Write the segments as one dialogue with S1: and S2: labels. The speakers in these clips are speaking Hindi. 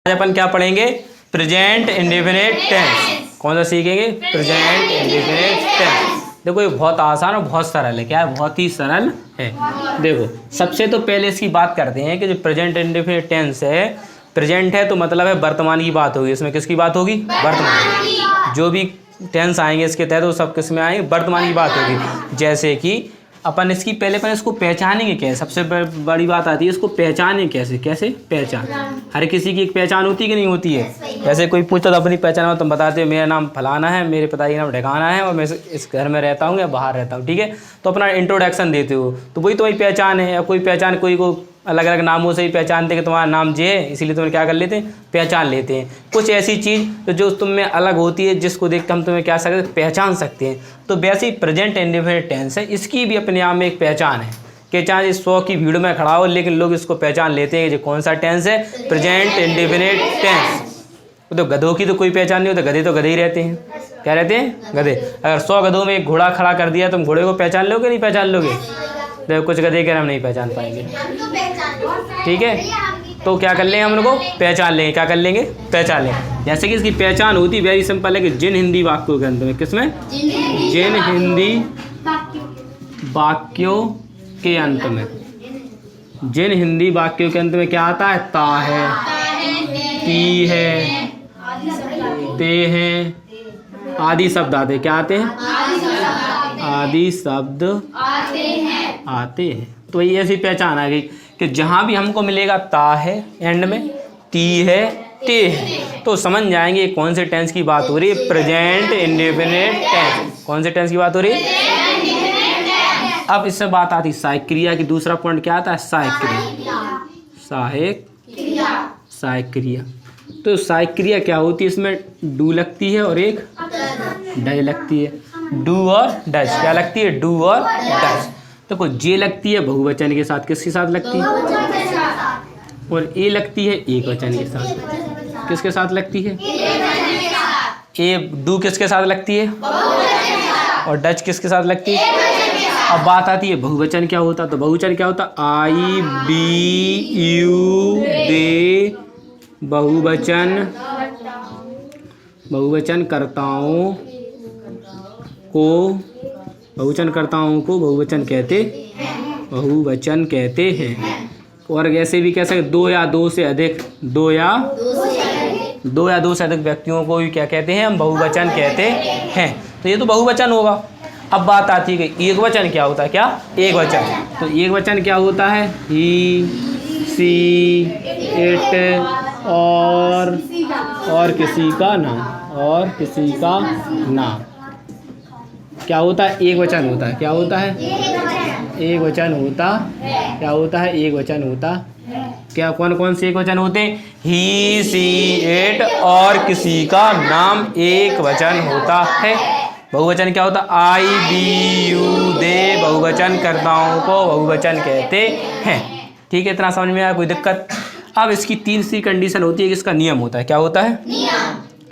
S1: आज अपन क्या पढ़ेंगे? Present indefinite tense. कौन सा सीखेंगे? Present indefinite tense. देखो ये बहुत आसान और बहुत सरल है। क्या है? बहुत ही सरल है। देखो सबसे तो पहले इसकी बात करते हैं कि जो प्रेजेंट इंडेफिनिट टेंस है, प्रेजेंट है तो मतलब है वर्तमान की बात होगी। इसमें किसकी बात होगी? वर्तमान। जो भी टेंस आएंगे इसके तहत वो सब किस में आएंगे? वर्तमान की बात होगी। जैसे कि अपन इसकी पहले इसको पहचानेंगे कैसे? सबसे बड़ी बात आती है इसको पहचानें कैसे? कैसे पहचान? हर किसी की एक पहचान होती है कि नहीं होती है? जैसे कोई पूछता तो अपनी पहचान हो, तुम बताते हो मेरा नाम फलाना है, मेरे पिताजी का नाम ढकाना है और मैं इस घर में रहता हूँ या बाहर रहता हूँ, ठीक है? तो अपना इंट्रोडक्शन देते हो तो वही तो वही पहचान है। या कोई पहचान कोई को अलग अलग नामों से ही पहचानते कि तुम्हारा नाम जे है, इसीलिए तुम्हें क्या कर लेते हैं? पहचान लेते हैं। कुछ ऐसी चीज़ जो तुम में अलग होती है जिसको देख कर हम तुम्हें क्या सकते? पहचान सकते हैं। तो वैसे ही प्रेजेंट इंडेफिनिट टेंस है, इसकी भी अपने आप में एक पहचान है कि चाहे 100 की भीड़ में खड़ा हो लेकिन लोग इसको पहचान लेते हैं कि कौन सा टेंस है? Present indefinite tense. तो गधों की तो कोई पहचान नहीं होती, गधे तो गधे ही रहते हैं। क्या रहते हैं? गधे। अगर 100 गधों में एक घोड़ा खड़ा कर दिया तुम घोड़े को पहचान लोगे नहीं पहचान लोगे? देखो कुछ गधे के नाम नहीं पहचान पाएंगे, ठीक है? तो क्या कर लेंगे हम लोग को? पहचान लेंगे। क्या कर लेंगे? पहचान लेंगे। जैसे कि इसकी पहचान होती वेरी सिंपल है कि जिन हिंदी वाक्यों के अंत में, किसमें? जिन हिंदी वाक्यों के अंत में, जिन हिंदी वाक्यों के अंत में क्या आता है? ता है, ती है, ते हैं, आदि शब्द आते। क्या आते हैं? आदि शब्द आते हैं। तो ये ऐसी पहचान आ गई कि जहाँ भी हमको मिलेगा ता है एंड में, ती है, ते है, तो समझ जाएंगे कौन से टेंस की बात हो रही है? Present indefinite tense. कौन से टेंस की बात हो रही है? अब इससे बात आती सहायक क्रिया की। दूसरा पॉइंट क्या आता है? सहायक क्रिया। सहायक क्रिया। तो सहायक क्रिया क्या होती है? इसमें डू लगती है और एक डज लगती है। डू और डज। क्या लगती है? डू और डज। देखो जे लगती है बहुवचन के साथ, किसके साथ लगती है? और ए लगती है एक वचन के साथ। किसके साथ लगती है? ए डू किसके साथ लगती है? और डज किसके साथ लगती है? अब बात आती है बहुवचन क्या होता? तो बहुवचन क्या होता? आई बी यू दे बहुवचन कर्ताओं को बहुवचन कहते हैं। और ऐसे भी कह सकते दो या दो से अधिक व्यक्तियों को भी क्या कहते हैं? हम बहुवचन कहते हैं। तो ये तो बहुवचन होगा। अब बात आती है कि एक वचन क्या होता है? क्या एक वचन? तो एक वचन क्या होता है? ही, सी, इट और किसी का नाम। क्या होता है? एक वचन होता है। क्या होता है? एक वचन होता। क्या होता है? एक वचन होता। क्या कौन कौन से एक वचन होते हैं? ही, सी, इट और किसी का नाम एक वचन होता है। बहुवचन क्या होता? आई बी यू दे बहुवचन कर्ताओं को बहुवचन कहते हैं। ठीक है, इतना समझ में आया? कोई दिक्कत? अब इसकी तीसरी कंडीशन होती है कि इसका नियम होता है। क्या होता है?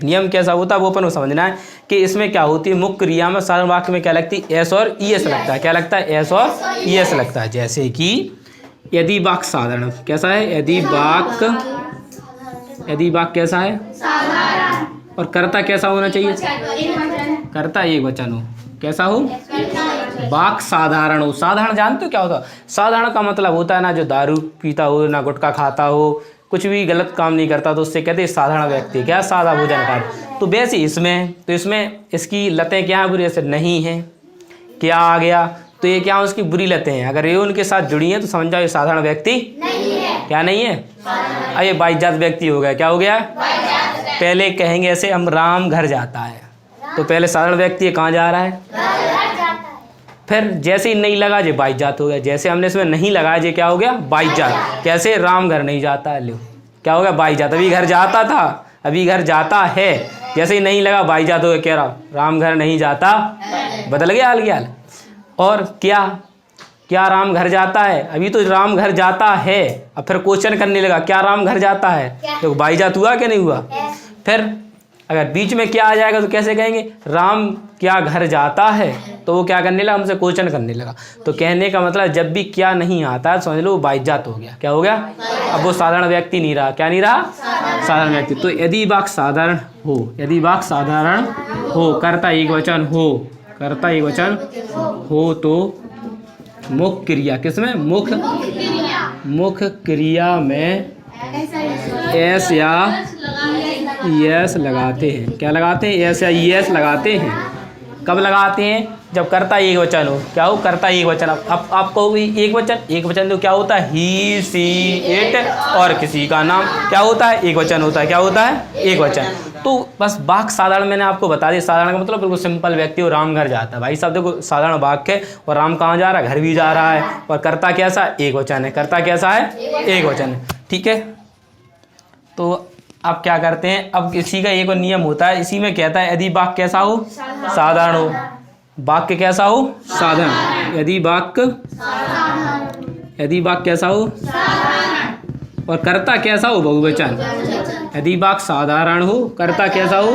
S1: नियम कैसा होता है वो अपन को समझना है कि इसमें क्या होती है? मुख्य क्रिया में साधारण वाक्य में क्या लगती है? एस और ई एस लगता है। क्या लगता है? एस और ई एस लगता है। जैसे कि यदि वाक्य साधारण कैसा है? यदि वाक्य कैसा है? और कर्ता कैसा होना चाहिए? कर्ता एक वचन हो। कैसा हो? वाक्य साधारण हो। साधारण जानते हो क्या होता? साधारण का मतलब होता है ना जो दारू पीता हो, ना गुटखा खाता हो, कुछ भी गलत काम नहीं करता, तो उससे कहते हैं साधारण व्यक्ति। क्या? सादा भोजन खाता। तो वैसे इसमें इसकी लतें क्या है? बुरी। जैसे नहीं है, क्या आ गया? तो ये क्या? उसकी बुरी लतें हैं। अगर ये उनके साथ जुड़ी हैं तो समझ जाओ ये साधारण व्यक्ति नहीं है। क्या नहीं है? अब ये बाइज्जात व्यक्ति हो गया। क्या हो गया? पहले कहेंगे ऐसे, हम राम घर जाता है, तो पहले साधारण व्यक्ति कहाँ जा रहा है? फिर जैसे ही नहीं लगा जे बाइज्जात हो गया। जैसे हमने इसमें नहीं लगाया जे क्या हो गया? बाइज्जात। कैसे? राम घर नहीं जाता है, लो क्या हो गया? बाइज्जात। अभी घर जाता था, अभी घर जाता है, जैसे ही नहीं लगा बाइज्जात हो गया। कह रहा राम घर नहीं जाता, बदल गया हाल। और क्या राम घर जाता है? अभी तो राम घर जाता है, अब फिर क्वेश्चन करने लगा क्या राम घर जाता है? तो बाइज्जात हुआ कि नहीं हुआ? फिर अगर बीच में क्या आ जाएगा तो कैसे कहेंगे, राम क्या घर जाता है, तो वो क्या करने लगा, हमसे क्वेश्चन करने लगा। तो कहने का मतलब जब भी क्या नहीं आता है समझ लो वो बाइज्जात हो गया। क्या हो गया, अब वो साधारण व्यक्ति नहीं रहा। क्या नहीं रहा, साधारण व्यक्ति। तो यदि वाक्य साधारण हो, यदि वाक्य साधारण हो, कर्ता एक वचन हो, कर्ता एक वचन हो तो मुख्य क्रिया, किसमें, मुख्य क्रिया में एस या यस लगाते हैं। क्या लगाते हैं, एस या यस लगाते हैं। कब लगाते हैं, जब कर्ता एक वचन हो। क्या हो, कर्ता एक वचन। अब आप कहोगे एक वचन, एक वचन तो क्या होता है, ही सी इट और किसी का नाम क्या होता है, एक वचन होता है। क्या होता है, एक वचन। तो बस वाक्य साधारण मैंने आपको बता दिया। साधारण का मतलब बिल्कुल सिंपल व्यक्ति और राम घर जाता है। भाई साहब देखो साधारण वाक्य है और राम कहाँ जा रहा है, घर भी जा रहा है। और कर्ता कैसा, एक वचन है। कर्ता कैसा है, एक वचन है। ठीक है, तो अब क्या करते हैं, अब इसी का एक और नियम होता है, इसी में कहता है यदि वाक्य कैसा हो, साधारण हो। वाक्य कैसा हो, साधारण। यदि वाक्य कैसा हो और कर्ता कैसा हो, बहुवचन। यदि वाक्य साधारण हो, कर्ता कैसा हो,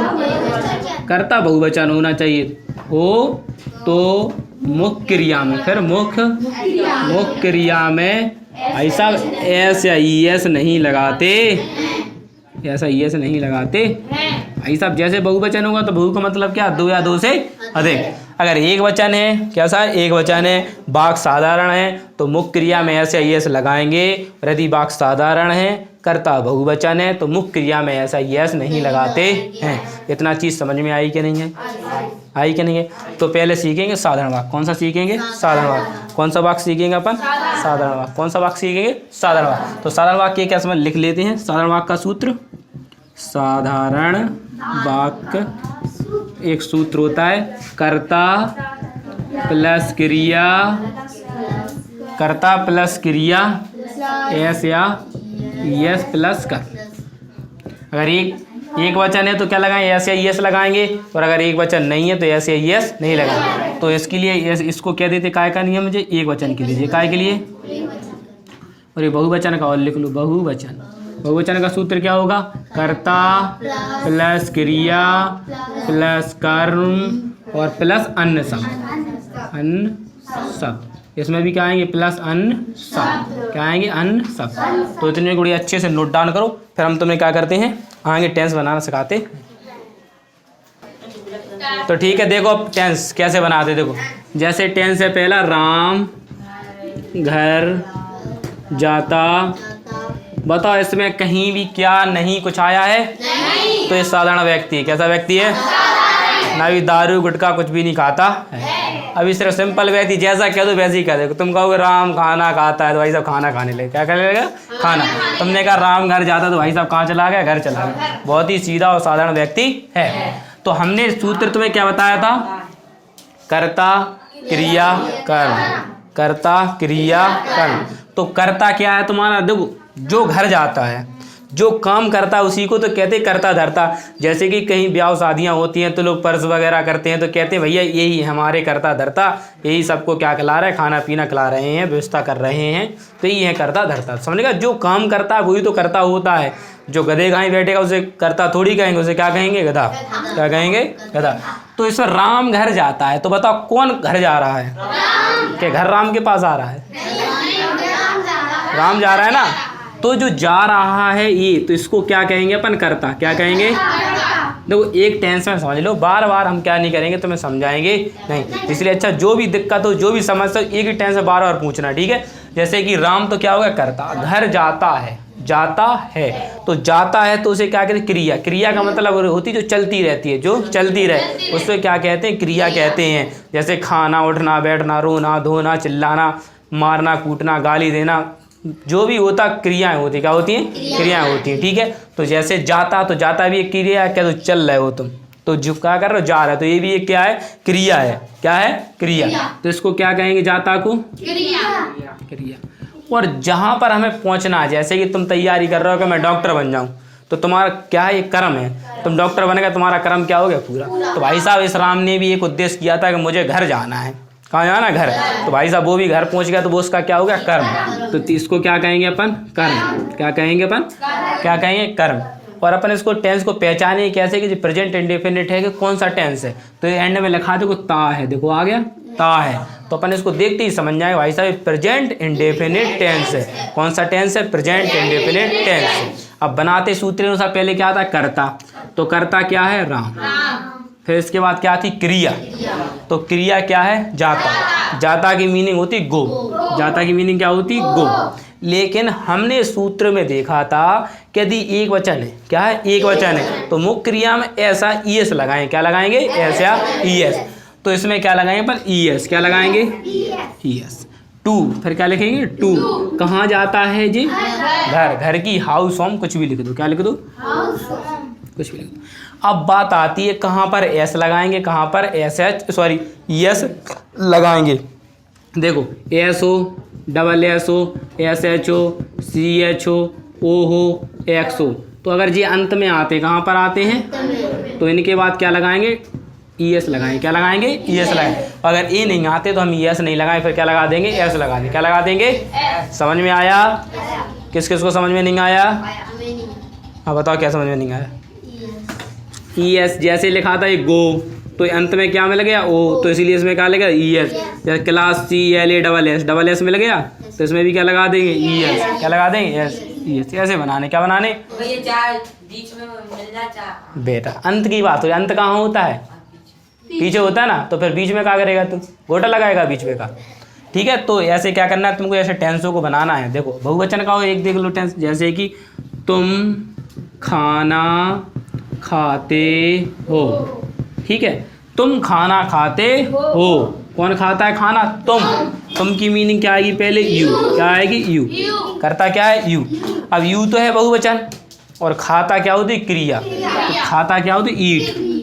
S1: कर्ता बहुवचन होना चाहिए हो, तो मुख्य क्रिया में, फिर मुख्य क्रिया में ऐसा एस या ईएस नहीं लगाते, ऐसा ईएस नहीं लगाते। ऐसा जैसे बहुवचन होगा तो बहु का मतलब क्या, दो या दो से अधिक। अगर एक वचन है, कैसा है, एक वचन है, वाक्य साधारण है, तो मुख्य क्रिया में ऐसे यस लगाएंगे। और यदि वाक्य साधारण है, कर्ता बहुवचन है, तो मुख्य क्रिया में ऐसा यस नहीं लगाते हैं। इतना चीज़ समझ में आई कि नहीं है, आई कि नहीं है। तो पहले सीखेंगे साधारण वाक्य। कौन सा सीखेंगे, साधारण वाक्य। कौन सा वाक्य सीखेंगे अपन, साधारण वाक्य। कौन सा वाक्य सीखेंगे, साधारण वाक्य। तो साधारण वाक्य क्या समझ लिख लेते हैं। साधारण वाक्य का सूत्र, साधारण वाक्य एक सूत्र होता है, कर्ता प्लस क्रिया, कर्ता प्लस क्रिया एस या यस प्लस कर। अगर एक वचन है तो क्या लगाएंगे, एस या यस लगाएंगे। और अगर एक वचन नहीं है तो एस या यस नहीं लगाएंगे। तो इसके लिए इसको क्या देते, काय का नियम मुझे, एक वचन के लिए, काय के लिए। और ये बहुवचन का और लिख लो, बहुवचन। बहुवचन का सूत्र क्या होगा, कर्ता प्लस क्रिया प्लस कर्म और प्लस अन्य शब्द, अन्य शब्द। इसमें भी क्या आएंगे, प्लस अन्य शब्द। क्या आएंगे, अन्य शब्द। तो इतने गुड़ी अच्छे से नोट डाउन करो, फिर हम तुम्हें क्या करते हैं, आगे टेंस बनाना सिखाते। तो ठीक है, देखो अब टेंस कैसे बनाते। देखो जैसे टेंस है पहला, राम घर जाता। बताओ इसमें कहीं भी क्या नहीं कुछ आया है, नहीं। तो ये साधारण व्यक्ति है। कैसा व्यक्ति है, ना भी दारू गुटखा कुछ भी नहीं खाता है। अभी सिर्फ सिंपल व्यक्ति, जैसा कह दो वैसे ही कह दो। तुम कहोगे राम खाना खाता है तो भाई साहब खाना खाने लगे। क्या करने लगा, खाना। तुमने कहा राम घर जाता तो भाई साहब कहाँ चला गया, घर चला गया। बहुत ही सीधा और साधारण व्यक्ति है। तो हमने सूत्र तुम्हें क्या बताया था, कर्ता क्रिया कर्म, कर्ता क्रिया कर्म। तो कर्ता क्या है तुम्हारा, देखो जो घर जाता है, जो काम करता है उसी को तो कहते कर्ता धर्ता। जैसे कि कहीं ब्याह शादियाँ होती हैं तो लोग पर्स वगैरह करते हैं तो कहते हैं भैया यही हमारे कर्ता धर्ता, यही सबको क्या खिला रहे हैं, खाना पीना खिला रहे हैं, व्यवस्था कर रहे हैं, तो यही है कर्ता धर्ता। समझेगा, जो काम करता है वही तो कर्ता होता है। जो गधे गाय बैठेगा उसे कर्ता थोड़ी कहेंगे, उसे क्या कहेंगे, गधा। क्या कहेंगे, गधा। तो इसमें राम घर जाता है, तो बताओ कौन घर जा रहा है, क्या घर राम के पास आ रहा है, राम जा रहा है ना। तो जो जा रहा है ये, तो इसको क्या कहेंगे अपन, कर्ता। क्या कहेंगे, देखो एक टेंस में समझ लो, बार बार हम क्या नहीं करेंगे, तुम्हें समझाएंगे नहीं। इसलिए अच्छा जो भी दिक्कत हो, जो भी समस्या हो, एक ही टेंस में बार बार पूछना, ठीक है। जैसे कि राम तो क्या होगा, कर्ता। घर जाता है, जाता है, तो जाता है तो उसे क्या कहते हैं, क्रिया। क्रिया का मतलब होती है जो चलती रहती है, जो चलती रहे, उसको क्या कहते हैं, क्रिया कहते हैं। जैसे खाना, उठना, बैठना, रोना, धोना, चिल्लाना, मारना, कूटना, गाली देना, जो भी होता क्रियाएं होती, क्या होती हैं, क्रियाएं होती हैं, ठीक है। तो जैसे जाता, तो जाता भी एक क्रिया है, क्या तो चल रहे हो तुम, तो जो क्या कर रहे हो, जा रहे हो, तो ये भी एक क्या है, क्रिया है। क्या है, क्रिया। तो इसको क्या कहेंगे, जाता को क्रिया। और जहाँ पर हमें पहुँचना है, जैसे कि तुम तैयारी कर रहे हो कि मैं डॉक्टर बन जाऊँ, तो तुम्हारा क्या है, एक कर्म है। तुम डॉक्टर बनेगा, तुम्हारा कर्म क्या हो गया, पूरा। तो भाई साहब इस राम ने भी एक उद्देश्य किया था कि मुझे घर जाना है। कहाँ जाना, घर। तो भाई साहब वो भी घर पहुंच गया, तो वो उसका क्या हो गया, कर्म। तो इसको क्या कहेंगे अपन, कर्म। क्या कहेंगे अपन, क्या कहेंगे, कर्म। और अपन इसको टेंस को पहचाने कैसे कि जो प्रेजेंट इंडेफिनिट है कि कौन सा टेंस है। तो ये एंड में लिखा देखो ता है, देखो आ गया ता है, तो अपन इसको देखते ही समझ जाएंगे भाई साहब प्रेजेंट इंडेफिनिट टेंस है। कौन सा टेंस है? Present indefinite tense. अब बनाते सूत्र अनुसार पहले क्या था? कर्ता, तो कर्ता क्या है? राम। फिर इसके बाद क्या थी? क्रिया, तो क्रिया क्या है? जाता। जाता की मीनिंग होती गो, जाता की मीनिंग क्या होती? गो। लेकिन हमने सूत्र में देखा था कि यदि एक वचन है, क्या है? एक वचन है, तो मुख्य क्रिया में ऐसा ईएस लगाएं, क्या लगाएंगे? ऐसा ईएस। तो इसमें क्या लगाएंगे पर? ईएस। क्या लगाएंगे? ईएस। टू, फिर क्या लिखेंगे? टू। कहाँ जाता है जी? घर। घर की हाउस होम कुछ भी लिख दो, क्या लिख दो? कुछ भी लिख दो। अब बात आती है कहाँ पर एस लगाएंगे, कहाँ पर एस एच सॉरी एस लगाएंगे। देखो एस हो, डबल एस हो, एस एच हो, सी एच हो, ओ हो, एक्स हो, तो अगर ये अंत में आते कहाँ पर आते हैं तो इनके बाद क्या लगाएंगे? ई एस लगाएंगे। क्या लगाएंगे? ई एस लगाएंगे। अगर ए नहीं आते तो हम ई एस नहीं लगाएं, फिर क्या लगा देंगे? एस लगा देंगे। क्या लगा देंगे? समझ में आया? किस किस को समझ में नहीं आया? हाँ बताओ क्या समझ में नहीं आया? ई एस जैसे लिखा था ये गो, तो अंत में क्या मिल गया? ओ, तो इसीलिए इसमें क्या लगेगा? E S. जैसे class C L A double S, double S मिल गया तो इसमें भी क्या लगा देंगे? E S. क्या लगा देंगे? S, E S. ऐसे बनाने, क्या बनाने बेटा? अंत की बात हो, अंत कहाँ होता है? पीछे होता है ना, तो फिर बीच में क्या करेगा तू? गोटा लगाएगा बीच में का। ठीक है, तो ऐसे क्या करना है तुमको? ऐसे टेंसों को बनाना है। देखो बहुवचन का हो, एक देख लो टेंस, जैसे कि तुम खाना खाते हो। ठीक है, तुम खाना खाते हो। कौन खाता है खाना? तुम की मीनिंग क्या आएगी? पहले यू। क्या आएगी? यू। करता क्या है? यू। अब यू तो है बहुवचन और खाता क्या होती? क्रिया। तो खाता क्या होती? ईट।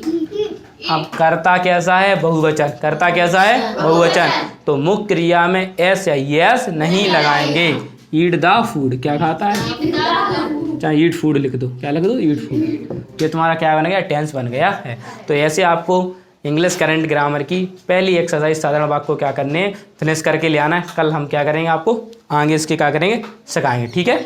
S1: अब करता कैसा है? बहुवचन। करता कैसा है? बहुवचन। तो मुख्य क्रिया में एस या यस नहीं लगाएंगे। ईट द फूड, क्या खाता है? चाहे ईट फूड लिख दो। क्या लिख दो? Eat food. ये तुम्हारा क्या बन गया? टेंस बन गया है। तो ऐसे आपको इंग्लिश करंट ग्रामर की पहली एक्सरसाइज साधारण वाक्य को क्या करने फिनिश करके ले आना है। कल हम क्या करेंगे? आपको आगे इसके क्या करेंगे? सिखाएंगे। ठीक है।